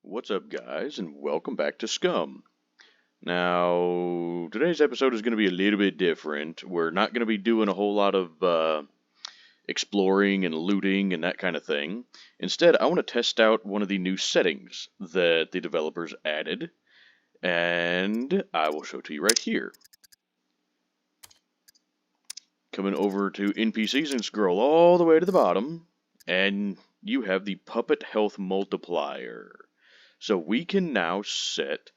What's up, guys, and welcome back to Scum. Now, today's episode is going to be a little bit different. We're not going to be doing a whole lot of exploring and looting and that kind of thing. Instead, I want to test out one of the new settings that the developers added, and I will show it to you right here. Coming over to NPCs and scroll all the way to the bottom, and you have the Puppet Health Multiplier. So we can now set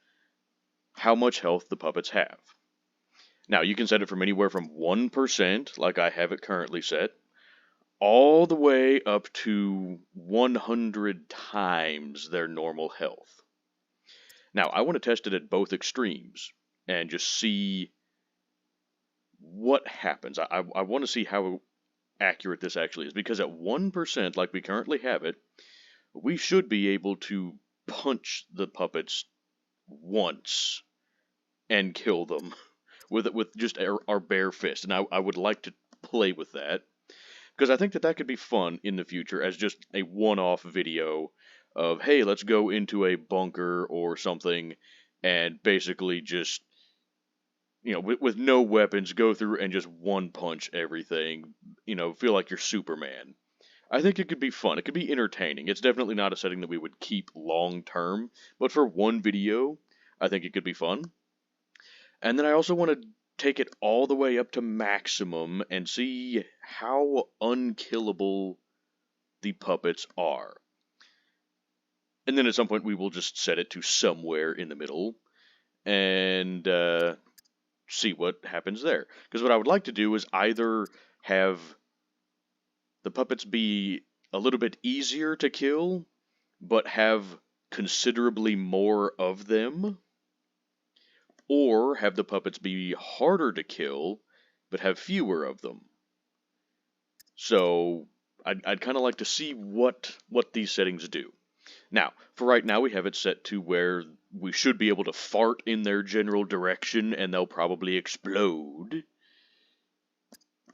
how much health the puppets have. Now, you can set it from anywhere from 1%, like I have it currently set, all the way up to 100 times their normal health. Now, I want to test it at both extremes and just see what happens. I want to see how accurate this actually is, because at 1%, like we currently have it, we should be able to punch the puppets once and kill them with just our bare fist. And I would like to play with that, because I think that could be fun in the future as just a one-off video of, hey, let's go into a bunker or something and basically just, with no weapons, go through and just one-punch everything, feel like you're Superman. I think it could be fun. It could be entertaining. It's definitely not a setting that we would keep long-term, but for one video, I think it could be fun. And then I also want to take it all the way up to maximum and see how unkillable the puppets are. And then at some point we will just set it to somewhere in the middle and see what happens there. Because what I would like to do is either have the puppets be a little bit easier to kill, but have considerably more of them, or have the puppets be harder to kill, but have fewer of them. So I'd kind of like to see what these settings do. Now, for right now, we have it set to where we should be able to fart in their general direction, and they'll probably explode.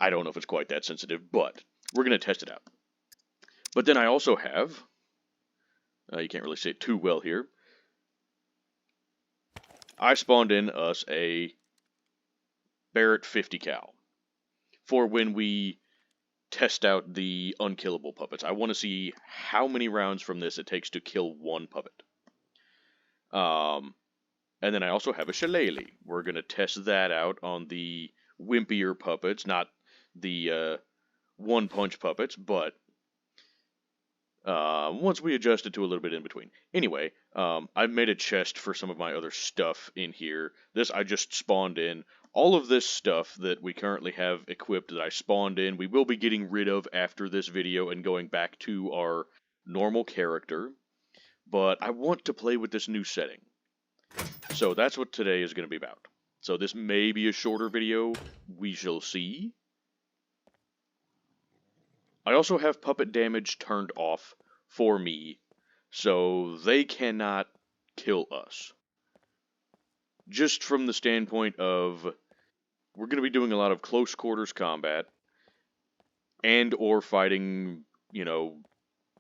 I don't know if it's quite that sensitive, but we're going to test it out. But then I also have, you can't really see it too well here, I spawned in us a Barrett 50 cal for when we test out the unkillable puppets. I want to see how many rounds from this it takes to kill one puppet. And then I also have a shillelagh. We're going to test that out on the wimpier puppets, not the one-punch puppets, but once we adjust it to a little bit in between. Anyway, I've made a chest for some of my other stuff in here. This I just spawned in. All of this stuff that we currently have equipped that I spawned in, we will be getting rid of after this video and going back to our normal character. But I want to play with this new setting. So that's what today is going to be about. So this may be a shorter video. We shall see. I also have puppet damage turned off for me, so they cannot kill us. Just from the standpoint of, we're going to be doing a lot of close quarters combat, and or fighting,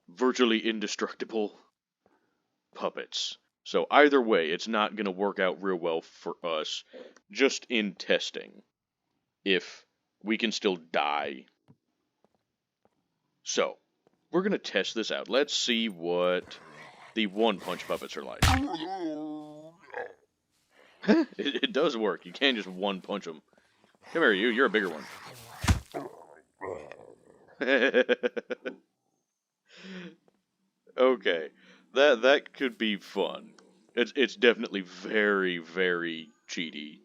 virtually indestructible puppets. So either way, it's not going to work out real well for us, just in testing, if we can still die. So, we're going to test this out. Let's see what the one-punch puppets are like. It does work. You can't just one-punch them. Come here, you. You're a bigger one. Okay. That could be fun. It's definitely very, very cheaty.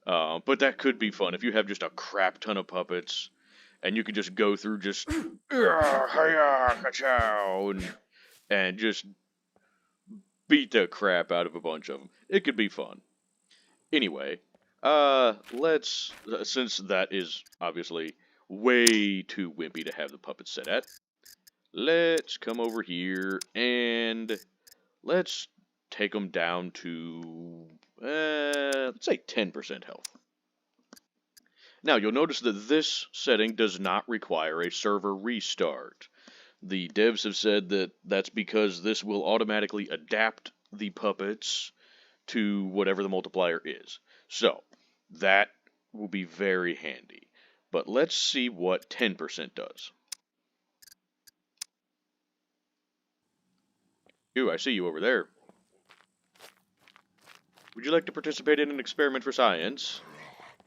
But that could be fun. If you have just a crap ton of puppets, and you can just go through just and just beat the crap out of a bunch of them. It could be fun. Anyway, let's, since that is obviously way too wimpy to have the puppets set at, let's come over here and let's take them down to, let's say 10% health. Now, you'll notice that this setting does not require a server restart. The devs have said that that's because this will automatically adapt the puppets to whatever the multiplier is. So, that will be very handy. But let's see what 10% does. Ooh, I see you over there. Would you like to participate in an experiment for science?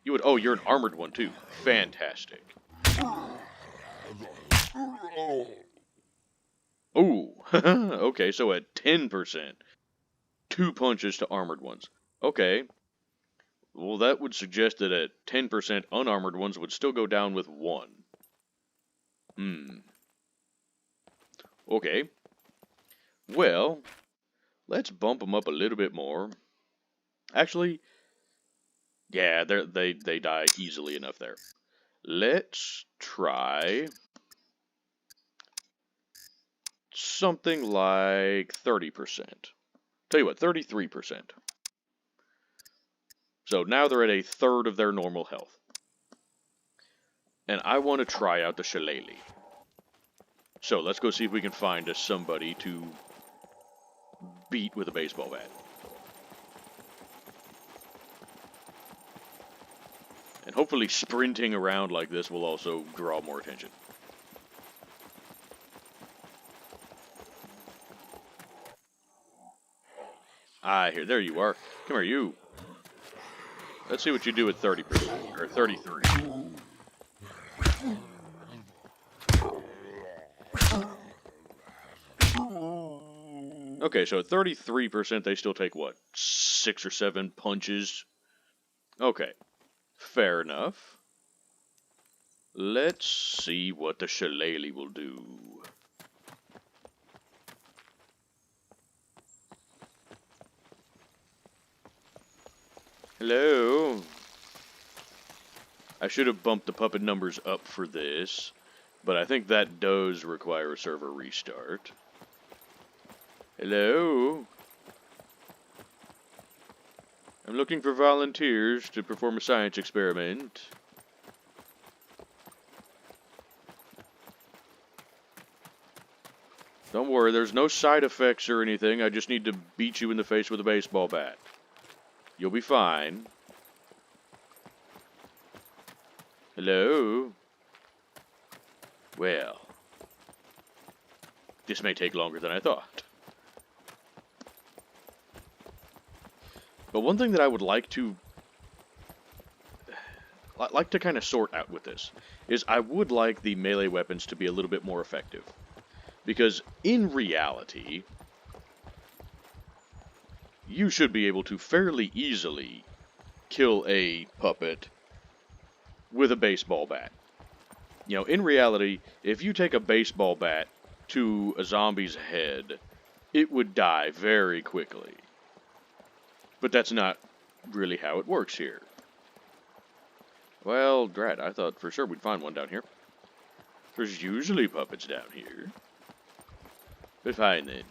You would. Oh, you're an armored one too. Fantastic. Ooh. Okay, so at 10%, 2 punches to armored ones. Okay. Well, that would suggest that at 10%, unarmored ones would still go down with 1. Okay. Well, let's bump them up a little bit more. Actually, yeah, they die easily enough there. Let's try something like 30%. Tell you what, 33%. So now they're at a third of their normal health. And I want to try out the shillelagh. So let's go see if we can find us somebody to beat with a baseball bat. And hopefully sprinting around like this will also draw more attention. Ah, here, there you are. Come here, you. Let's see what you do at 30%, or 33. Okay, so at 33%, they still take, what, 6 or 7 punches? Okay, fair enough. Let's see what the shillelagh will do. Hello? I should have bumped the puppet numbers up for this, but I think that does require a server restart. Hello? I'm looking for volunteers to perform a science experiment. Don't worry, there's no side effects or anything. I just need to beat you in the face with a baseball bat. You'll be fine. Hello? Well, this may take longer than I thought. But one thing that I would like to kind of sort out with this is I would like the melee weapons to be a little bit more effective. Because in reality, you should be able to fairly easily kill a puppet with a baseball bat. You know, in reality, if you take a baseball bat to a zombie's head, it would die very quickly. But that's not really how it works here. Well, drat, I thought for sure we'd find one down here. There's usually puppets down here. But fine then.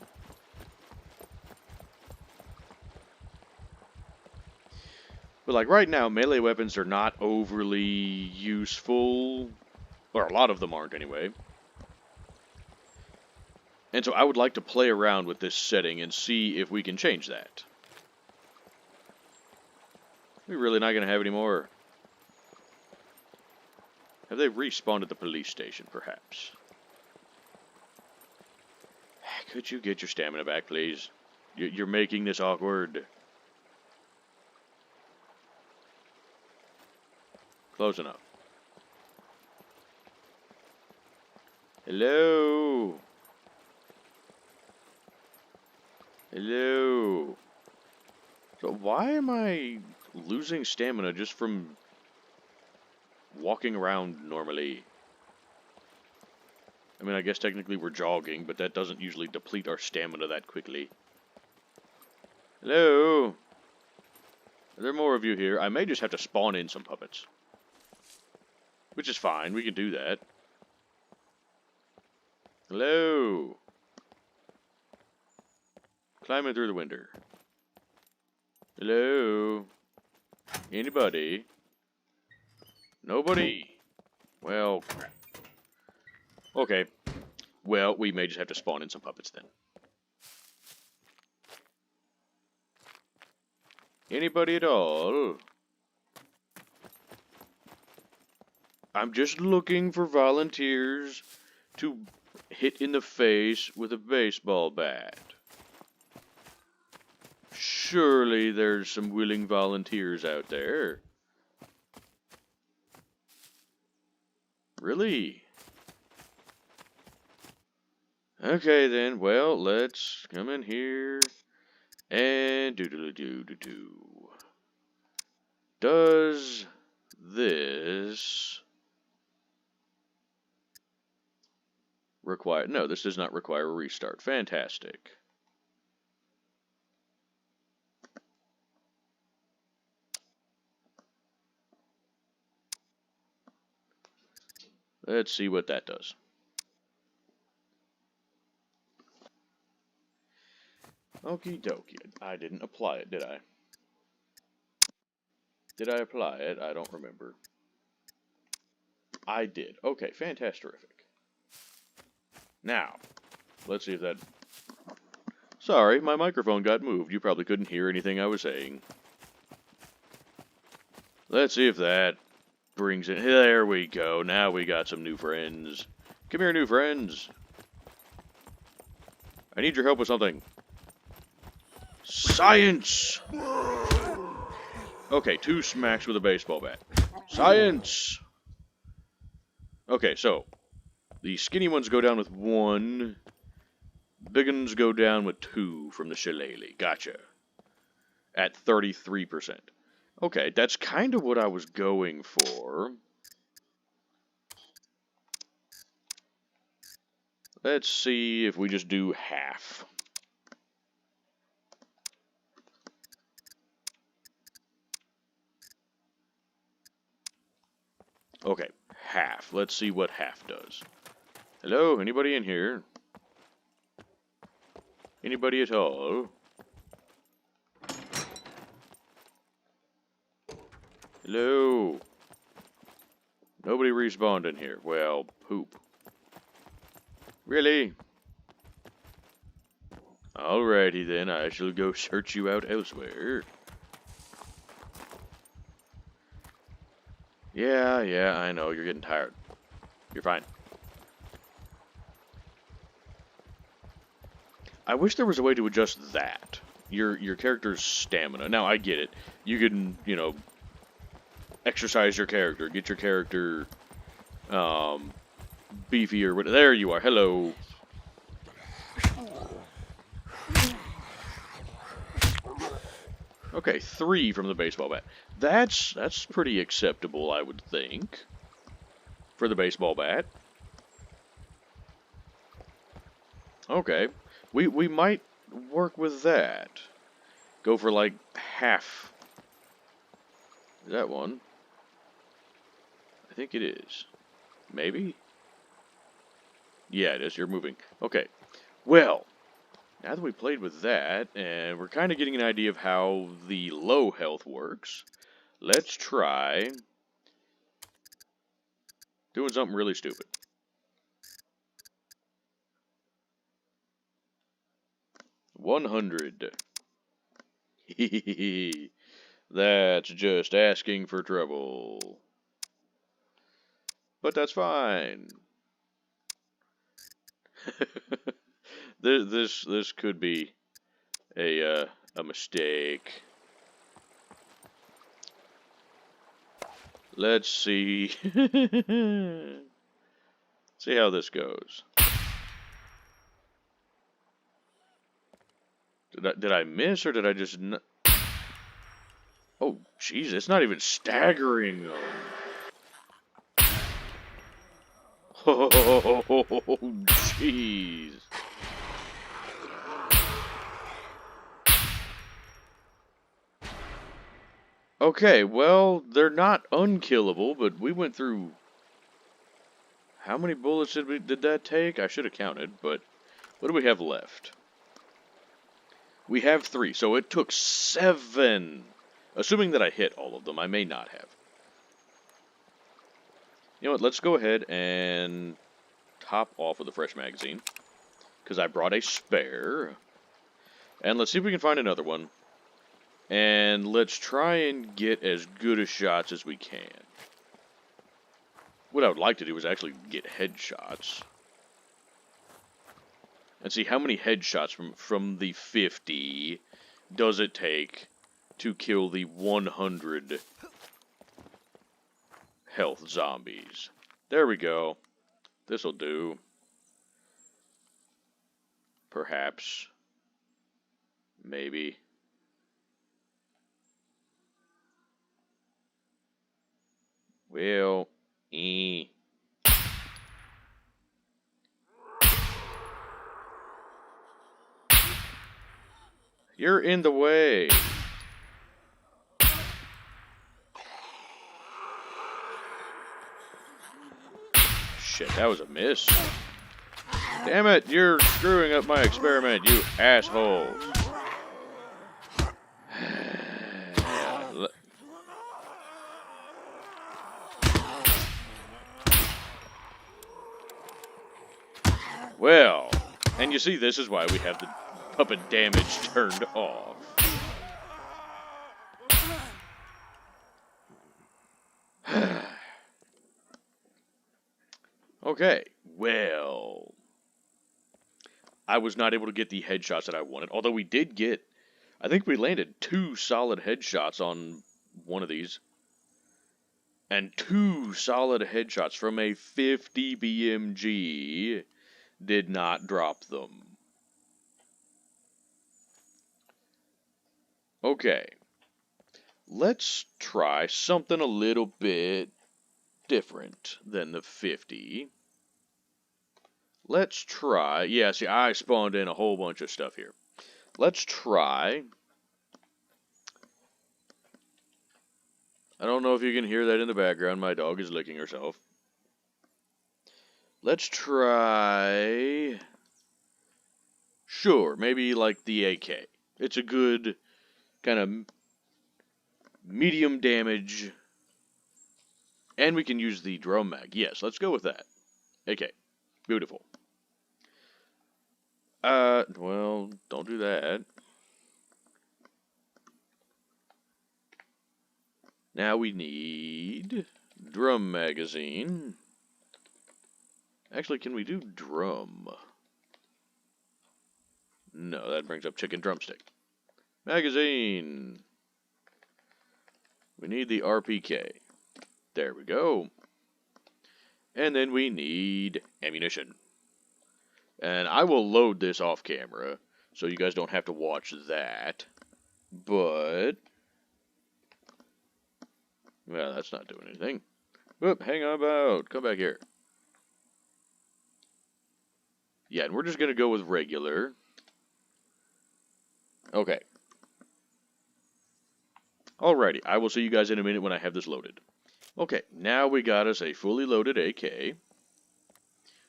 But like right now, melee weapons are not overly useful. Or a lot of them aren't anyway. And so I would like to play around with this setting and see if we can change that. We're really not going to have any more. Have they respawned at the police station, perhaps? Could you get your stamina back, please? You're making this awkward. Close enough. Hello? Hello? So why am I losing stamina just from walking around normally? I mean, I guess technically we're jogging, but that doesn't usually deplete our stamina that quickly. Hello? Are there more of you here? I may just have to spawn in some puppets. Which is fine, we can do that. Hello? Climbing through the window. Hello? Anybody? Nobody? Well, crap. Okay. Well, we may just have to spawn in some puppets then. Anybody at all? I'm just looking for volunteers to hit in the face with a baseball bat. Surely there's some willing volunteers out there. Really? Okay then, well, let's come in here and do. Does this require... No, this does not require a restart. Fantastic. Let's see what that does. Okie dokie. I didn't apply it, did I? Did I apply it? I don't remember. I did. Okay, fantastic. Now, let's see if that... Sorry, my microphone got moved. You probably couldn't hear anything I was saying. Let's see if that brings it... There we go. Now we got some new friends. Come here, new friends. I need your help with something. Science! Okay, 2 smacks with a baseball bat. Science! Okay, so... The skinny ones go down with 1. Big ones go down with 2 from the shillelagh. Gotcha. At 33%. Okay, that's kind of what I was going for. Let's see if we just do half. Okay, half. Let's see what half does. Hello, anybody in here? Anybody at all? Hello? Nobody respawned in here. Well, poop. Really? Alrighty then, I shall go search you out elsewhere. Yeah, I know, you're getting tired. You're fine. I wish there was a way to adjust that. Your character's stamina. Now, I get it. You can, you know, exercise your character. Get your character, beefier. There you are. Hello. Okay, 3 from the baseball bat. That's pretty acceptable, I would think, for the baseball bat. Okay, we might work with that. Go for like half. Is that one? I think it is. Maybe? Yeah, it is. You're moving. Okay. Well, now that we played with that, and we're kind of getting an idea of how the low health works, let's try doing something really stupid. $100. That's just asking for trouble. But that's fine. This could be a mistake. Let's see. See how this goes. Did I miss, or did I just... Oh, jeez, it's not even staggering them. Oh, jeez. Okay, well, they're not unkillable, but we went through... How many bullets did that take? I should have counted, but what do we have left? We have 3, so it took 7. Assuming that I hit all of them, I may not have. You know what, let's go ahead and top off with a fresh magazine, because I brought a spare. And let's see if we can find another one. And let's try and get as good a shots as we can. What I would like to do is actually get headshots. And see how many headshots from the 50 does it take to kill the 100 health zombies. There we go. This'll do. Perhaps. Maybe. Well, You're in the way. Shit, that was a miss. Damn it, you're screwing up my experiment, you asshole. Well, and you see, this is why we have the puppet damage turned off. Okay, well, I was not able to get the headshots that I wanted, although we did get, I think we landed 2 solid headshots on one of these. And 2 solid headshots from a 50 BMG did not drop them. Okay, let's try something a little bit different than the 50. Let's try, yeah, see, I spawned in a whole bunch of stuff here. Let's try, I don't know if you can hear that in the background, my dog is licking herself. Let's try, sure, maybe like the AK. It's a good kind of medium damage, and we can use the drum mag. Yes, let's go with that. AK, beautiful. Well, don't do that. Now we need drum magazine. Actually, can we do drum? No, that brings up chicken drumstick. Magazine. We need the RPK. There we go. And then we need ammunition. And I will load this off camera, so you guys don't have to watch that. But, well, that's not doing anything. Whoop, hang on about. Come back here. Yeah, and we're just going to go with regular. Okay. Alrighty, I will see you guys in a minute when I have this loaded. Okay, now we got us a fully loaded AK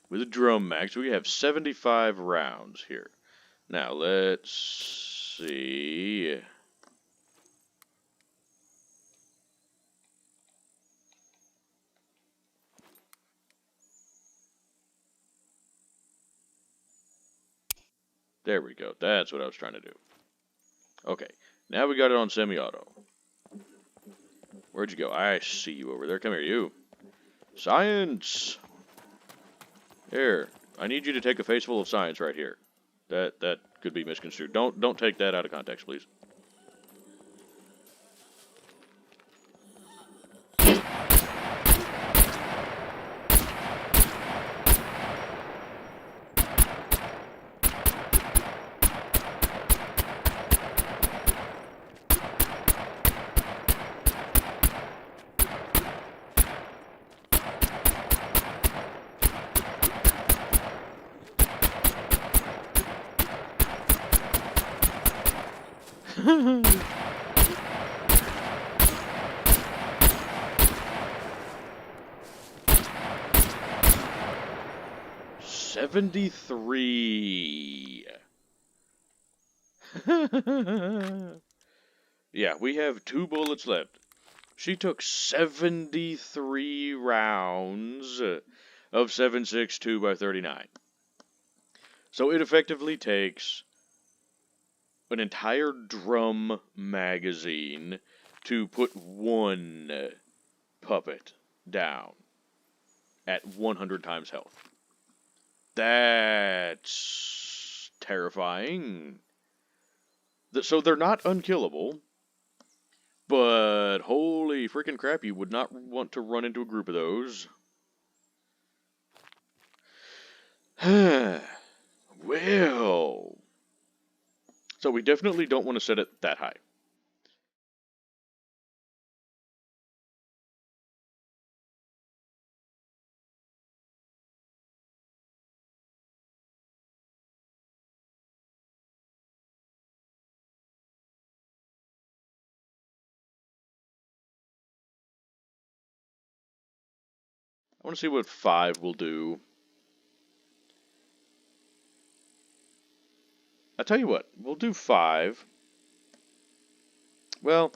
with a drum mag. So we have 75 rounds here. Now, let's see. There we go. That's what I was trying to do. Okay, now we got it on semi-auto. Where'd you go? I see you over there. Come here, you. Science! Here, I need you to take a face full of science right here. That could be misconstrued. Don't take that out of context, please. $73. Yeah, we have 2 bullets left. She took 73 rounds of 7.62 by 39. So it effectively takes an entire drum magazine to put one puppet down at 100 times health. That's terrifying. So they're not unkillable, but holy freaking crap, you would not want to run into a group of those. Well, so we definitely don't want to set it that high. I want to see what 5 will do. I tell you what, we'll do 5. Well,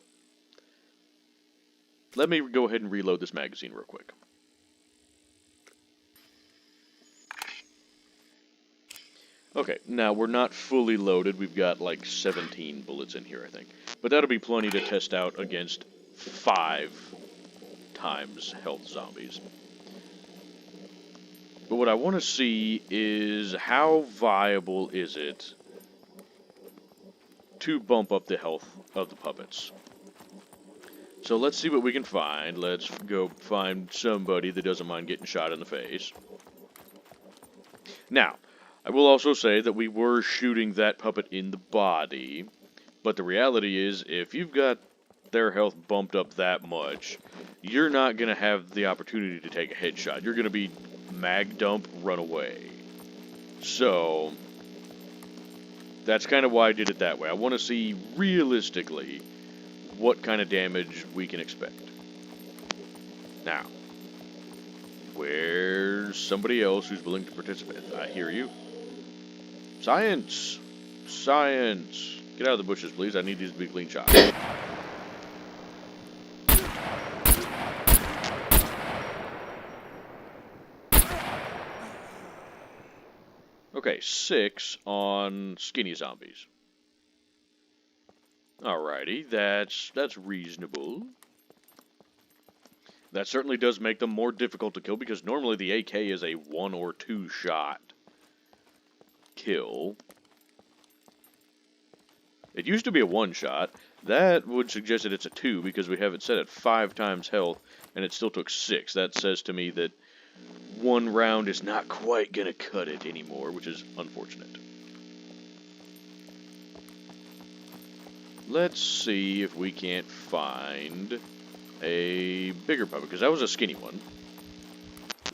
let me go ahead and reload this magazine real quick. Okay, now we're not fully loaded. We've got like 17 bullets in here, I think. But that'll be plenty to test out against 5 times health zombies. But what I want to see is how viable is it to bump up the health of the puppets. So let's see what we can find. Let's go find somebody that doesn't mind getting shot in the face. Now, I will also say that we were shooting that puppet in the body, but the reality is, if you've got their health bumped up that much, you're not going to have the opportunity to take a headshot. You're going to be mag dump, run away. So, that's kind of why I did it that way. I want to see, realistically, what kind of damage we can expect. Now, where's somebody else who's willing to participate? I hear you. Science! Science! Get out of the bushes, please. I need these to be clean shots. Okay, 6 on skinny zombies. Alrighty, that's reasonable. That certainly does make them more difficult to kill, because normally the AK is a 1 or 2 shot kill. It used to be a 1 shot. That would suggest that it's a 2, because we have it set at 5 times health, and it still took 6. That says to me that 1 round is not quite gonna cut it anymore, which is unfortunate. Let's see if we can't find a bigger puppet, because that was a skinny one.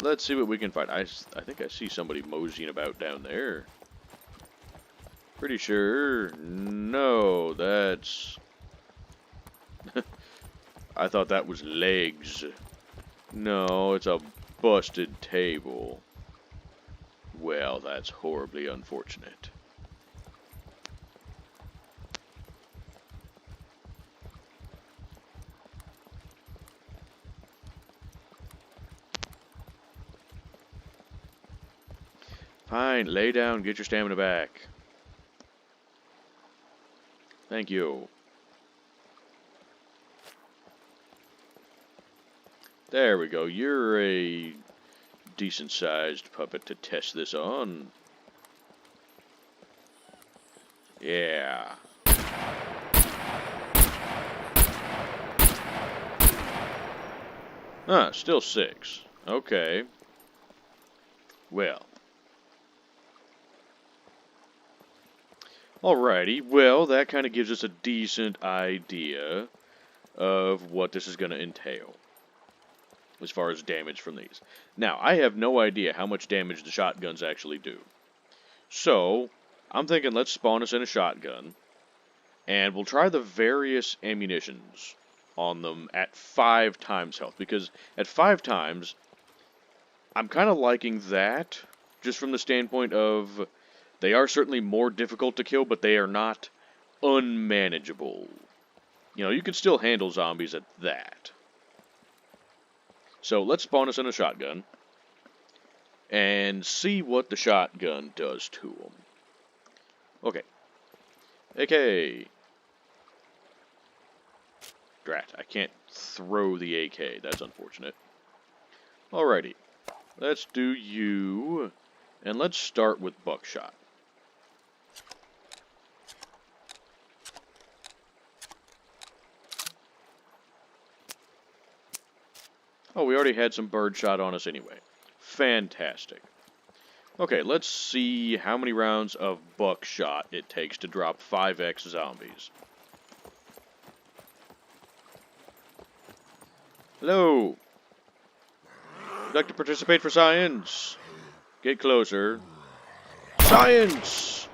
Let's see what we can find. I think I see somebody moseying about down there. Pretty sure. No, that's... I thought that was legs. No, it's a busted table. Well, that's horribly unfortunate. Fine, lay down, get your stamina back. Thank you. There we go. You're a decent-sized puppet to test this on. Yeah. Huh, still 6. Okay. Well. Alrighty, well, that kind of gives us a decent idea of what this is going to entail as far as damage from these. Now, I have no idea how much damage the shotguns actually do. So, I'm thinking let's spawn us in a shotgun, and we'll try the various ammunitions on them at 5 times health, because at 5 times, I'm kind of liking that, just from the standpoint of... They are certainly more difficult to kill, but they are not unmanageable. You know, you can still handle zombies at that. So let's spawn us in a shotgun. and see what the shotgun does to them. Okay. AK. Drat, I can't throw the AK. That's unfortunate. Alrighty. Let's do you. And let's start with buckshot. Oh, we already had some birdshot on us anyway. Fantastic. Okay, let's see how many rounds of buckshot it takes to drop 5x zombies. Hello. Would you like to participate for science? Get closer. Science!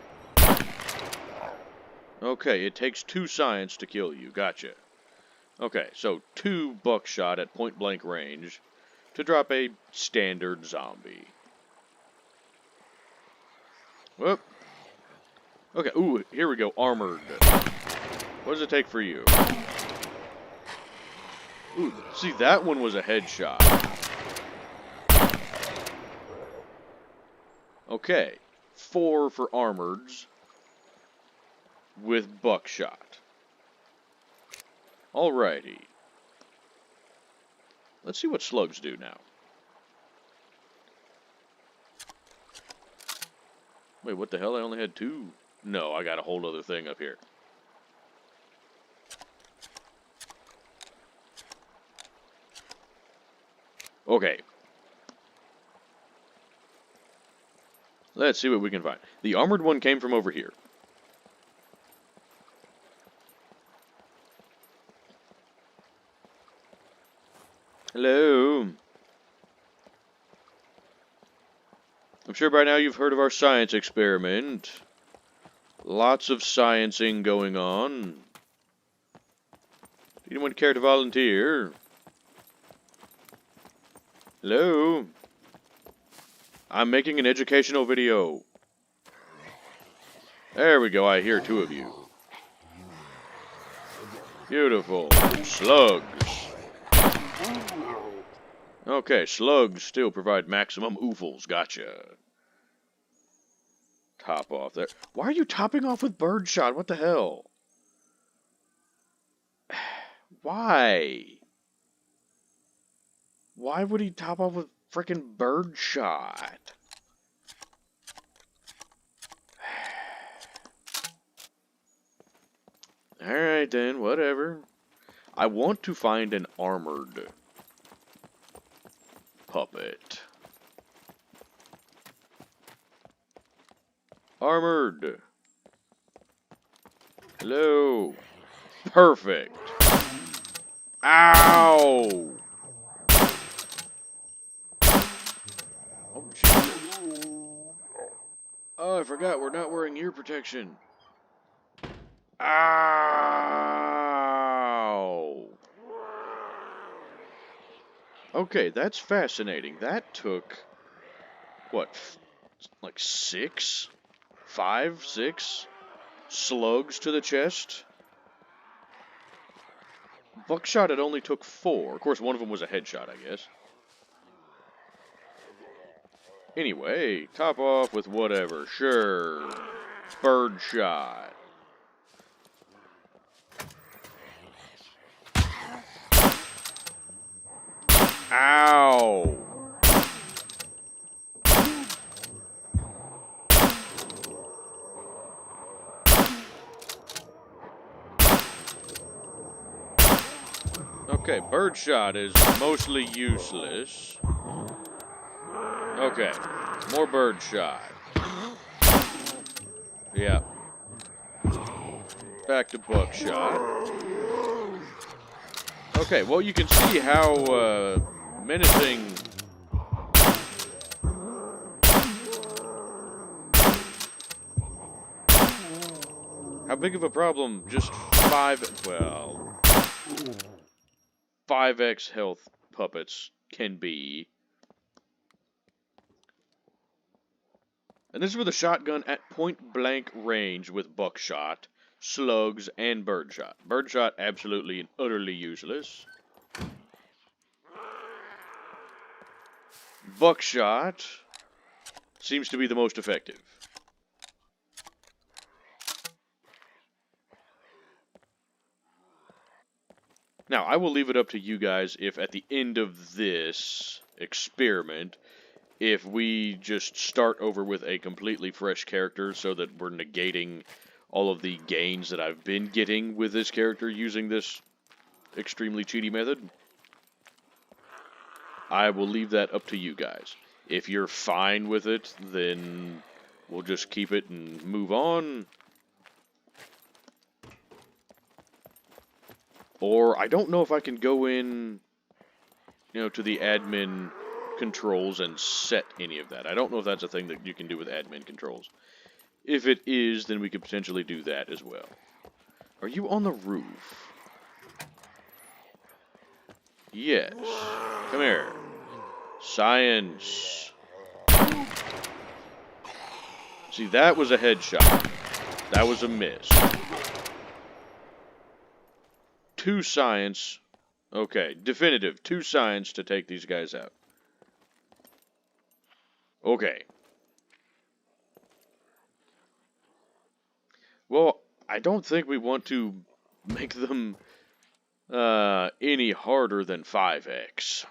Okay, it takes 2 science to kill you. Gotcha. Okay, so 2 buckshot at point blank range to drop a standard zombie. Whoop. Okay, ooh, here we go. Armored. What does it take for you? Ooh, see, that one was a headshot. Okay, 4 for armoreds with buckshot. Alrighty. Let's see what slugs do now. Wait, what the hell? I only had 2. No, I got a whole other thing up here. Okay. Let's see what we can find. The armored one came from over here. Hello. I'm sure by now you've heard of our science experiment. Lots of sciencing going on. Anyone care to volunteer? Hello? I'm making an educational video. There we go, I hear 2 of you. Beautiful. Slugs. Okay, slugs still provide maximum oofles. Gotcha. Top off there. Why are you topping off with birdshot? What the hell? Why? Why would he top off with frickin' birdshot? Alright then, whatever. I want to find an armored puppet. Armored. Hello. Perfect. Ow! Oh, Jesus. Oh, I forgot we're not wearing ear protection. Ow! Okay, that's fascinating. That took, what, like 6? 5, 6 slugs to the chest? Buckshot, it only took 4. Of course, one of them was a headshot, I guess. Anyway, top off with whatever. Sure. Birdshot. Ow! Okay, birdshot is mostly useless. Okay, more birdshot. Yeah. Back to buckshot. Okay, well you can see how menacing how big of a problem just 5x health puppets can be. And this is with a shotgun at point blank range with buckshot, slugs, and birdshot. Birdshot absolutely and utterly useless. Buckshot seems to be the most effective. Now, I will leave it up to you guys if at the end of this experiment, if we just start over with a completely fresh character so that we're negating all of the gains that I've been getting with this character using this extremely cheaty method. I will leave that up to you guys. If you're fine with it, then we'll just keep it and move on. Or I don't know if I can go in, to the admin controls and set any of that. I don't know if that's a thing that you can do with admin controls. If it is, then we could potentially do that as well. Are you on the roof? Yes. Come here. Science. See, that was a headshot. That was a miss. 2 science. Okay, definitive. 2 science to take these guys out. Okay. Well, I don't think we want to make them any harder than 5x.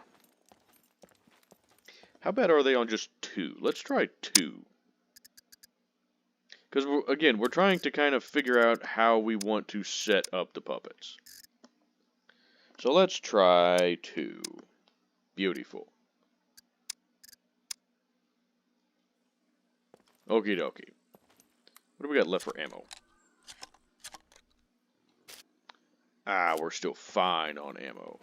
How bad are they on just 2? Let's try 2. Because, again, we're trying to kind of figure out how we want to set up the puppets. So let's try 2. Beautiful. Okie dokie. What do we got left for ammo? Ah, we're still fine on ammo.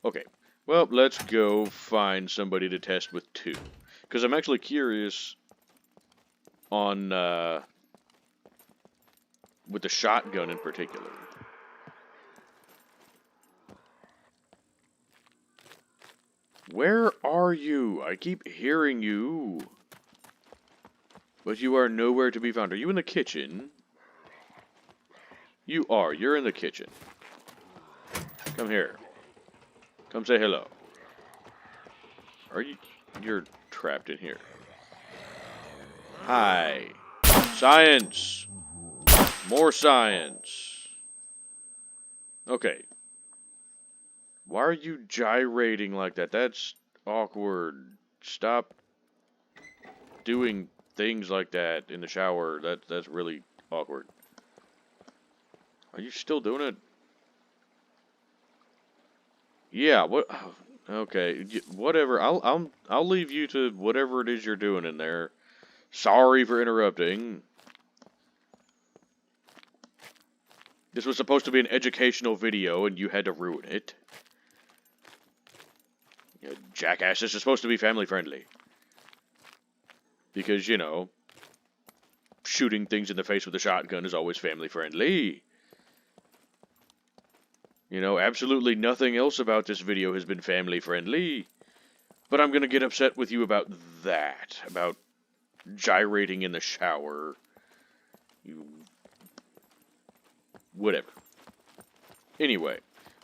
Okay. Well, let's go find somebody to test with 2. Because I'm actually curious on, with the shotgun in particular. Where are you? I keep hearing you. But you are nowhere to be found. Are you in the kitchen? You are. You're in the kitchen. Come here. Come say hello. Are you... You're trapped in here. Hi. Science. More science. Okay. Why are you gyrating like that? That's awkward. Stop doing things like that in the shower. That's really awkward. Are you still doing it? Yeah, what? Okay, whatever. I'll leave you to whatever it is you're doing in there. Sorry for interrupting. This was supposed to be an educational video, and you had to ruin it. You jackass, this is supposed to be family friendly. Because, shooting things in the face with a shotgun is always family friendly. Absolutely nothing else about this video has been family friendly. But I'm going to get upset with you about that. About gyrating in the shower. Whatever. Anyway,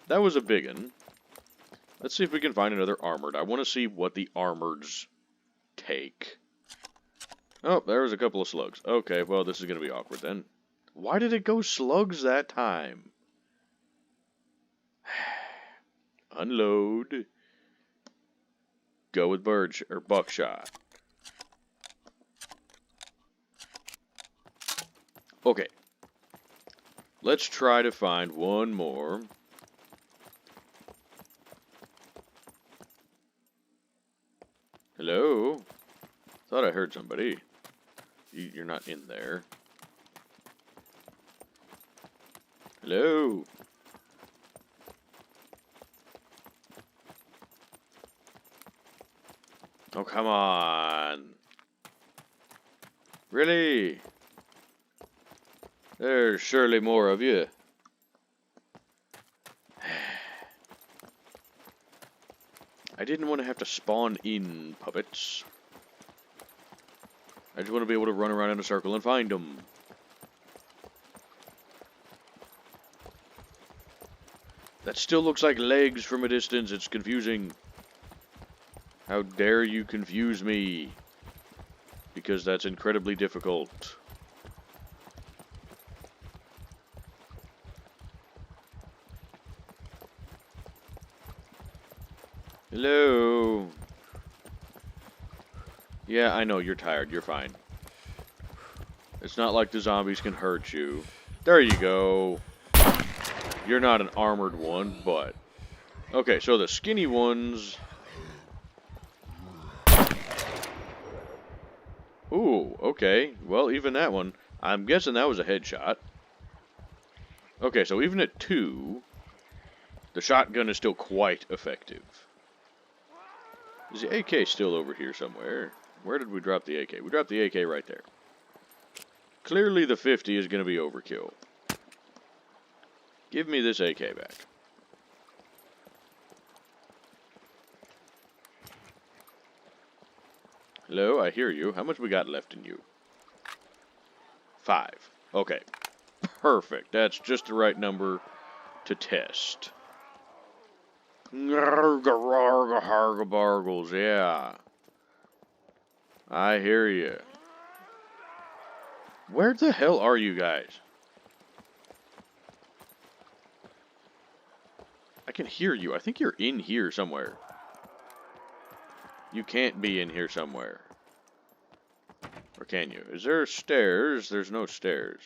that was a big one. Let's see if we can find another armored. I want to see what the armoreds take. Oh, there's a couple of slugs. Okay, well, this is going to be awkward then. Why did it go slugs that time? Unload. Go with buckshot. Okay. Let's try to find one more. Hello? Thought I heard somebody. You're not in there. Hello? Oh, come on. Really? There's surely more of you. I didn't want to have to spawn in puppets. I just want to be able to run around in a circle and find them. That still looks like legs from a distance. It's confusing. How dare you confuse me? Because that's incredibly difficult. Hello? Yeah, I know, you're tired. You're fine. It's not like the zombies can hurt you. There you go. You're not an armored one, but... Okay, so the skinny ones... Ooh, okay. Well, even that one. I'm guessing that was a headshot. Okay, so even at 2, the shotgun is still quite effective. Is the AK still over here somewhere? Where did we drop the AK? We dropped the AK right there. Clearly the 50 is going to be overkill. Give me this AK back. Hello, I hear you. How much we got left in you? 5. Okay. Perfect. That's just the right number to test. Gargles, yeah. I hear you. Where the hell are you guys? I can hear you. I think you're in here somewhere. You can't be in here somewhere. Or can you? Is there stairs? There's no stairs.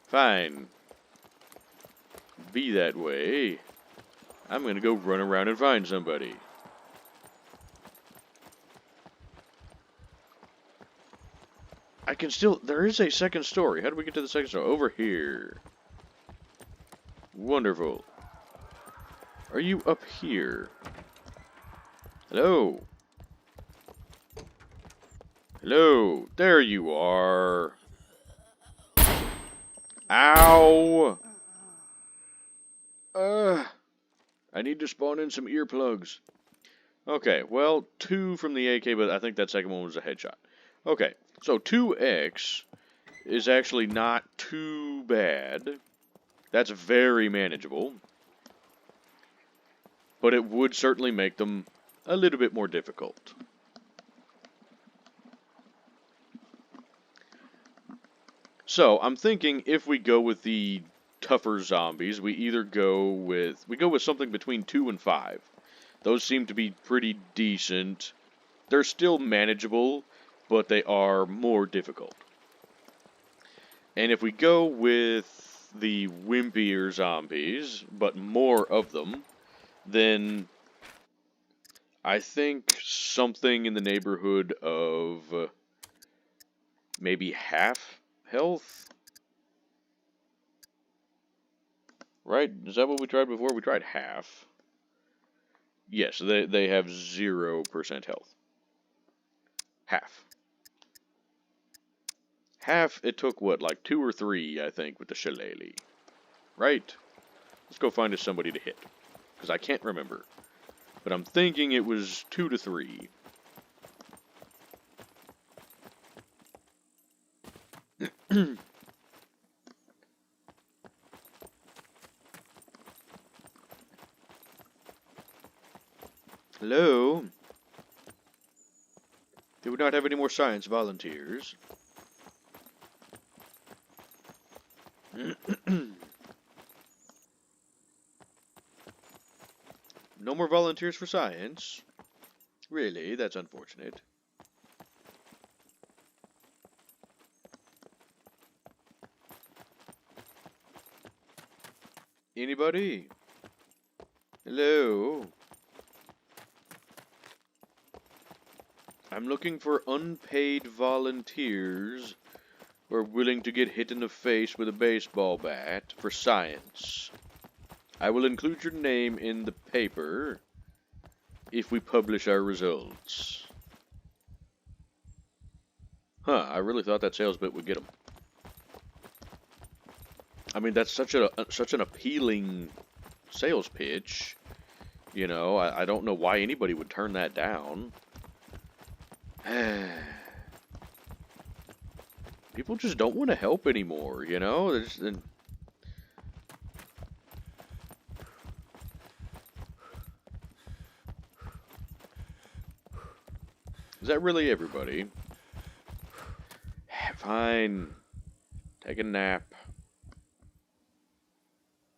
Fine. Be that way. I'm gonna go run around and find somebody. I can still... There is a second story. How do we get to the second story? Over here. Wonderful. Are you up here? Hello? Hello? There you are. Ow! I need to spawn in some earplugs. Okay, well, 2 from the AK, but I think that second one was a headshot. Okay, so 2x is actually not too bad. That's very manageable. But it would certainly make them a little bit more difficult. So, I'm thinking if we go with the tougher zombies, we go with something between 2 and 5. Those seem to be pretty decent. They're still manageable, but they are more difficult. And if we go with the wimpier zombies, but more of them, then I think something in the neighborhood of maybe half health? Right? Is that what we tried before? We tried half. Yes, they have 0% health. Half. Half, it took what, like 2 or 3, I think, with the shillelagh. Right? Let's go find us somebody to hit. Because I can't remember. But I'm thinking it was 2 to 3. Hello? Do we not have any more science volunteers? No more volunteers for science? Really? That's unfortunate. Anybody? Hello? I'm looking for unpaid volunteers who are willing to get hit in the face with a baseball bat for science. I will include your name in the paper if we publish our results. Huh, I really thought that sales bit would get them. I mean, that's such an appealing sales pitch. You know, I don't know why anybody would turn that down. People just don't want to help anymore, you know? Is that really everybody? Fine. Take a nap.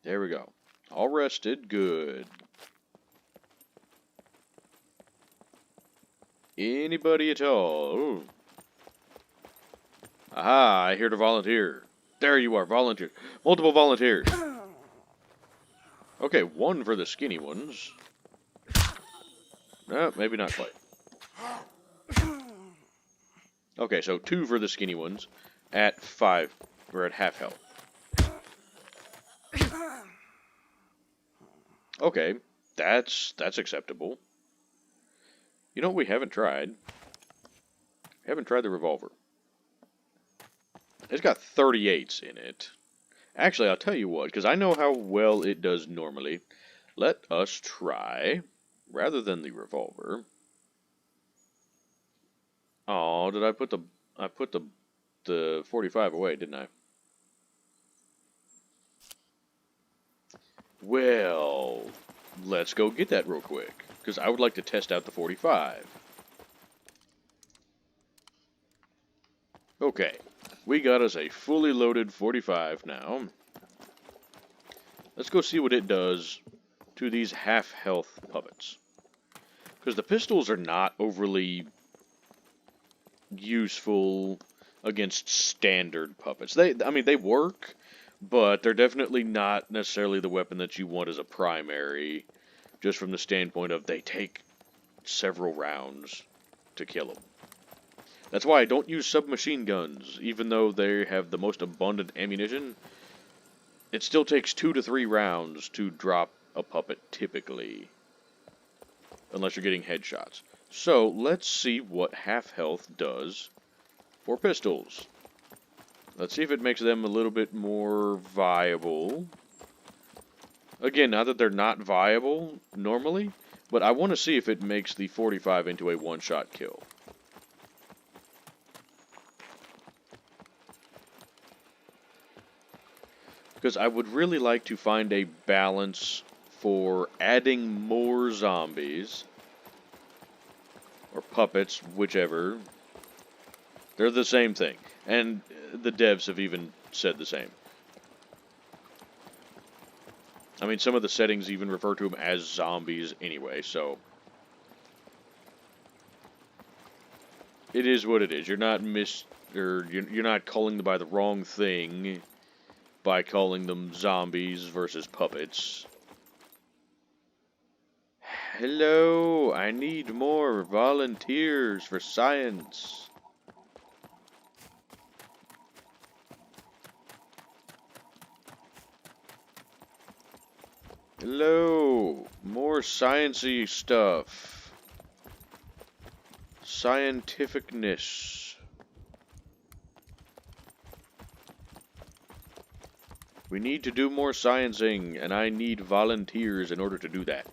There we go. All rested. Good. Anybody at all? Ooh. Aha, I hear to volunteer. There you are, volunteer. Multiple volunteers. Okay, one for the skinny ones. No, maybe not quite. Okay, so 2 for the skinny ones at 5. We're at half health. Okay, that's acceptable. You know what we haven't tried? We haven't tried the revolver. It's got 38s in it. Actually, I'll tell you what, because I know how well it does normally. Let us try, rather than the revolver. Oh, did I put the 45 away, didn't I? Well, let's go get that real quick, because I would like to test out the 45. Okay, we got us a fully loaded 45 now. Let's go see what it does to these half-health puppets. Because the pistols are not overly useful against standard puppets. I mean, they work, but they're definitely not necessarily the weapon that you want as a primary, just from the standpoint of they take several rounds to kill them. That's why I don't use submachine guns, even though they have the most abundant ammunition. It still takes 2 to 3 rounds to drop a puppet, typically, unless you're getting headshots. So, let's see what half health does for pistols. Let's see if it makes them a little bit more viable. Again, not that they're not viable normally, but I want to see if it makes the 45 into a one-shot kill. Because I would really like to find a balance for adding more zombies, or puppets, whichever. They're the same thing, and the devs have even said the same. I mean, some of the settings even refer to them as zombies anyway, so it is what it is. You're not you're not calling them by the wrong thing by calling them zombies versus puppets. Hello, I need more volunteers for science. Hello, more sciencey stuff. Scientificness. We need to do more sciencing, and I need volunteers in order to do that.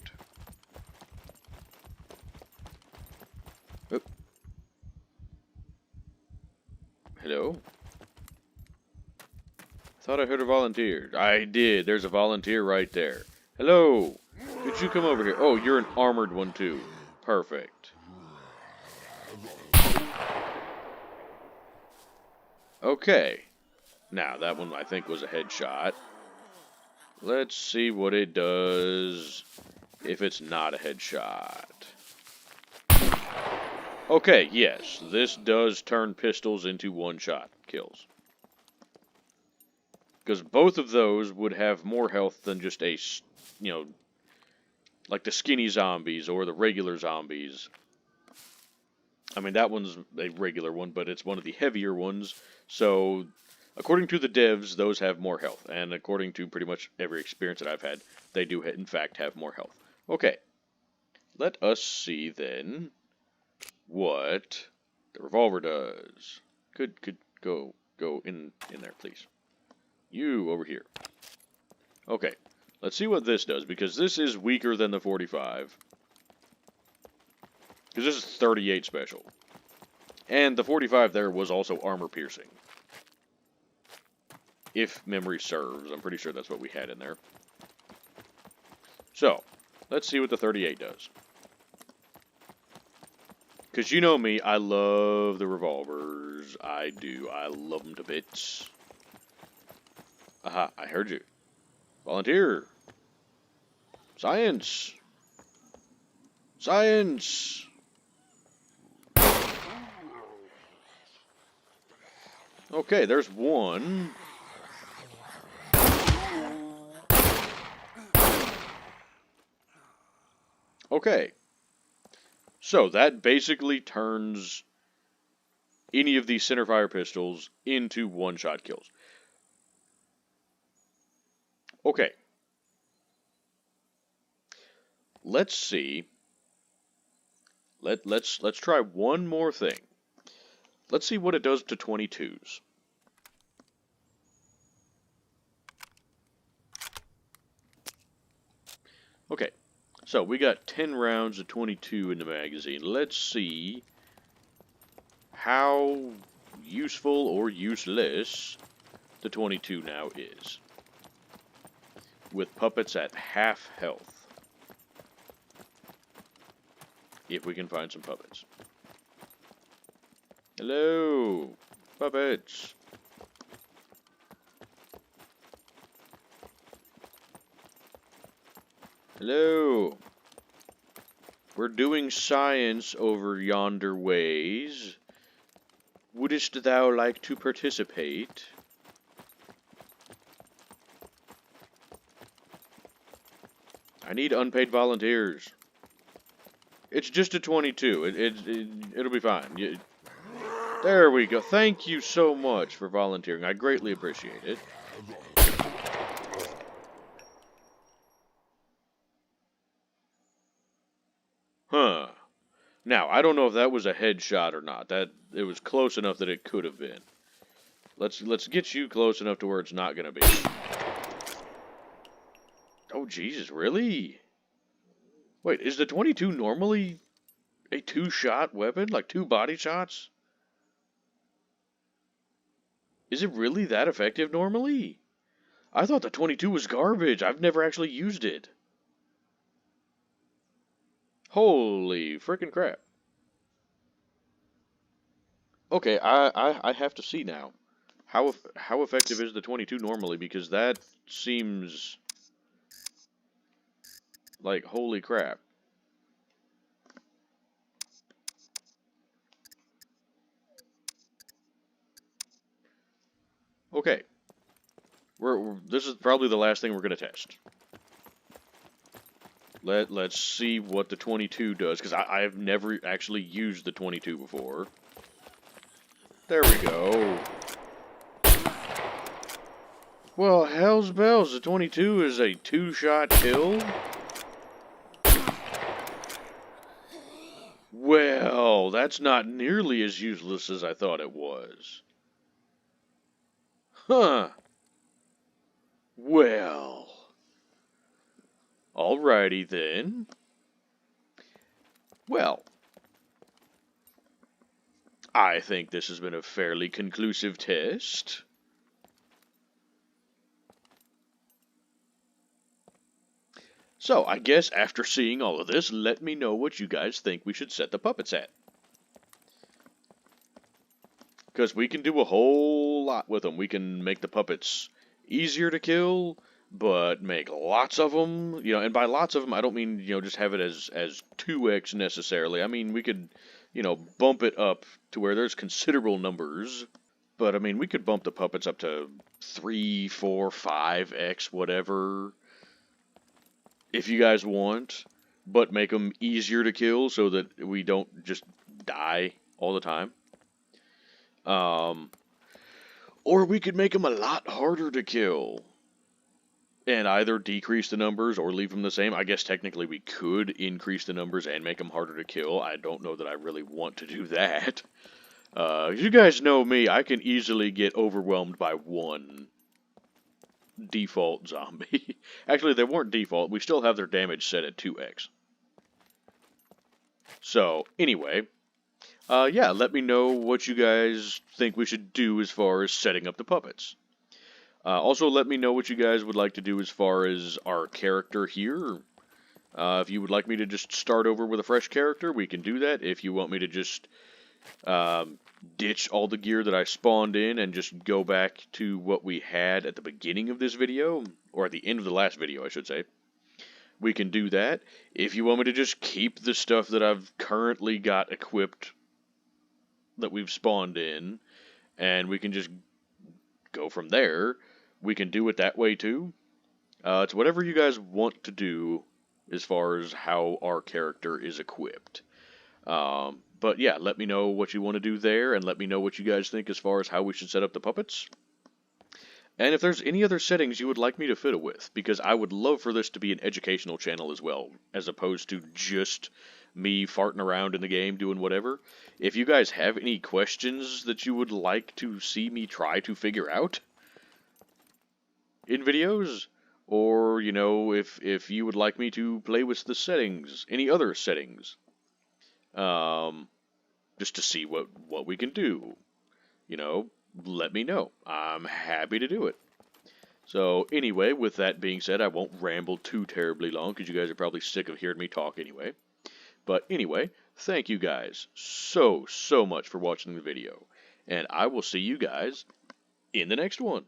Oh. Hello? Thought I heard a volunteer. I did. There's a volunteer right there. Hello. Could you come over here? Oh, you're an armored one too. Perfect. Okay. Now, that one I think was a headshot. Let's see what it does if it's not a headshot. Okay, yes, this does turn pistols into one-shot kills. Because both of those would have more health than just a, you know, like the skinny zombies or the regular zombies. I mean, that one's a regular one, but it's one of the heavier ones, so according to the devs, those have more health, and according to pretty much every experience that I've had, they do in fact have more health. Okay, let us see then what the revolver does. Could go in there, please. You over here. Okay, let's see what this does, because this is weaker than the 45. Because this is 38 special. And the 45 there was also armor piercing. If memory serves. I'm pretty sure that's what we had in there. So, let's see what the 38 does. Because you know me, I love the revolvers. I do. I love them to bits. Aha, I heard you. Volunteer. Science. Science. Okay, there's one. Okay. So that basically turns any of these centerfire pistols into one-shot kills. Okay. Let's see. Let's try one more thing. Let's see what it does to 22s. Okay. So we got 10 rounds of 22 in the magazine. Let's see how useful or useless the 22 now is. With puppets at half health. If we can find some puppets. Hello, puppets. Hello. We're doing science over yonder ways. Wouldst thou like to participate? I need unpaid volunteers. It's just a 22. It'll be fine. There we go. Thank you so much for volunteering. I greatly appreciate it. Huh. Now, I don't know if that was a headshot or not. That it was close enough that it could have been. Let's get you close enough to where it's not gonna be. Oh Jesus, really? Wait, is the 22 normally a two-shot weapon? Like 2 body shots? Is it really that effective normally? I thought the 22 was garbage. I've never actually used it. Holy frickin' crap. Okay, I have to see now. How effective is the 22 normally? Because that seems like holy crap. Okay. This is probably the last thing we're gonna test. Let's see what the 22 does, because I have never actually used the 22 before. There we go. Well, hell's bells, the 22 is a 2-shot kill? Well, that's not nearly as useless as I thought it was. Huh. Well. Alrighty then. Well. I think this has been a fairly conclusive test. So, I guess after seeing all of this, let me know what you guys think we should set the puppets at. Because we can do a whole lot with them. We can make the puppets easier to kill, but make lots of them. You know, and by lots of them, I don't mean, just have it as 2x necessarily. I mean, we could, bump it up to where there's considerable numbers. But, I mean, we could bump the puppets up to 3, 4, 5x, whatever, if you guys want, but make them easier to kill so that we don't just die all the time. Or we could make them a lot harder to kill and either decrease the numbers or leave them the same. I guess technically we could increase the numbers and make them harder to kill. I don't know that I really want to do that. You guys know me, I can easily get overwhelmed by one default zombie. Actually, they weren't default. We still have their damage set at 2x. So, anyway, yeah, let me know what you guys think we should do as far as setting up the puppets. Also, let me know what you guys would like to do as far as our character here. If you would like me to just start over with a fresh character, we can do that. If you want me to just ditch all the gear that I spawned in and just go back to what we had at the beginning of this video, or at the end of the last video, I should say, we can do that. If you want me to just keep the stuff that I've currently got equipped that we've spawned in, and we can just go from there, we can do it that way too. It's whatever you guys want to do as far as how our character is equipped. But yeah, let me know what you want to do there, and let me know what you guys think as far as how we should set up the puppets. And if there's any other settings you would like me to fiddle with, because I would love for this to be an educational channel as well, as opposed to just me farting around in the game doing whatever. If you guys have any questions that you would like to see me try to figure out in videos, or, you know, if you would like me to play with the settings, any other settings, just to see what we can do, you know, let me know. I'm happy to do it. So anyway, with that being said, I won't ramble too terribly long because you guys are probably sick of hearing me talk anyway. But anyway, thank you guys so much for watching the video, and I will see you guys in the next one.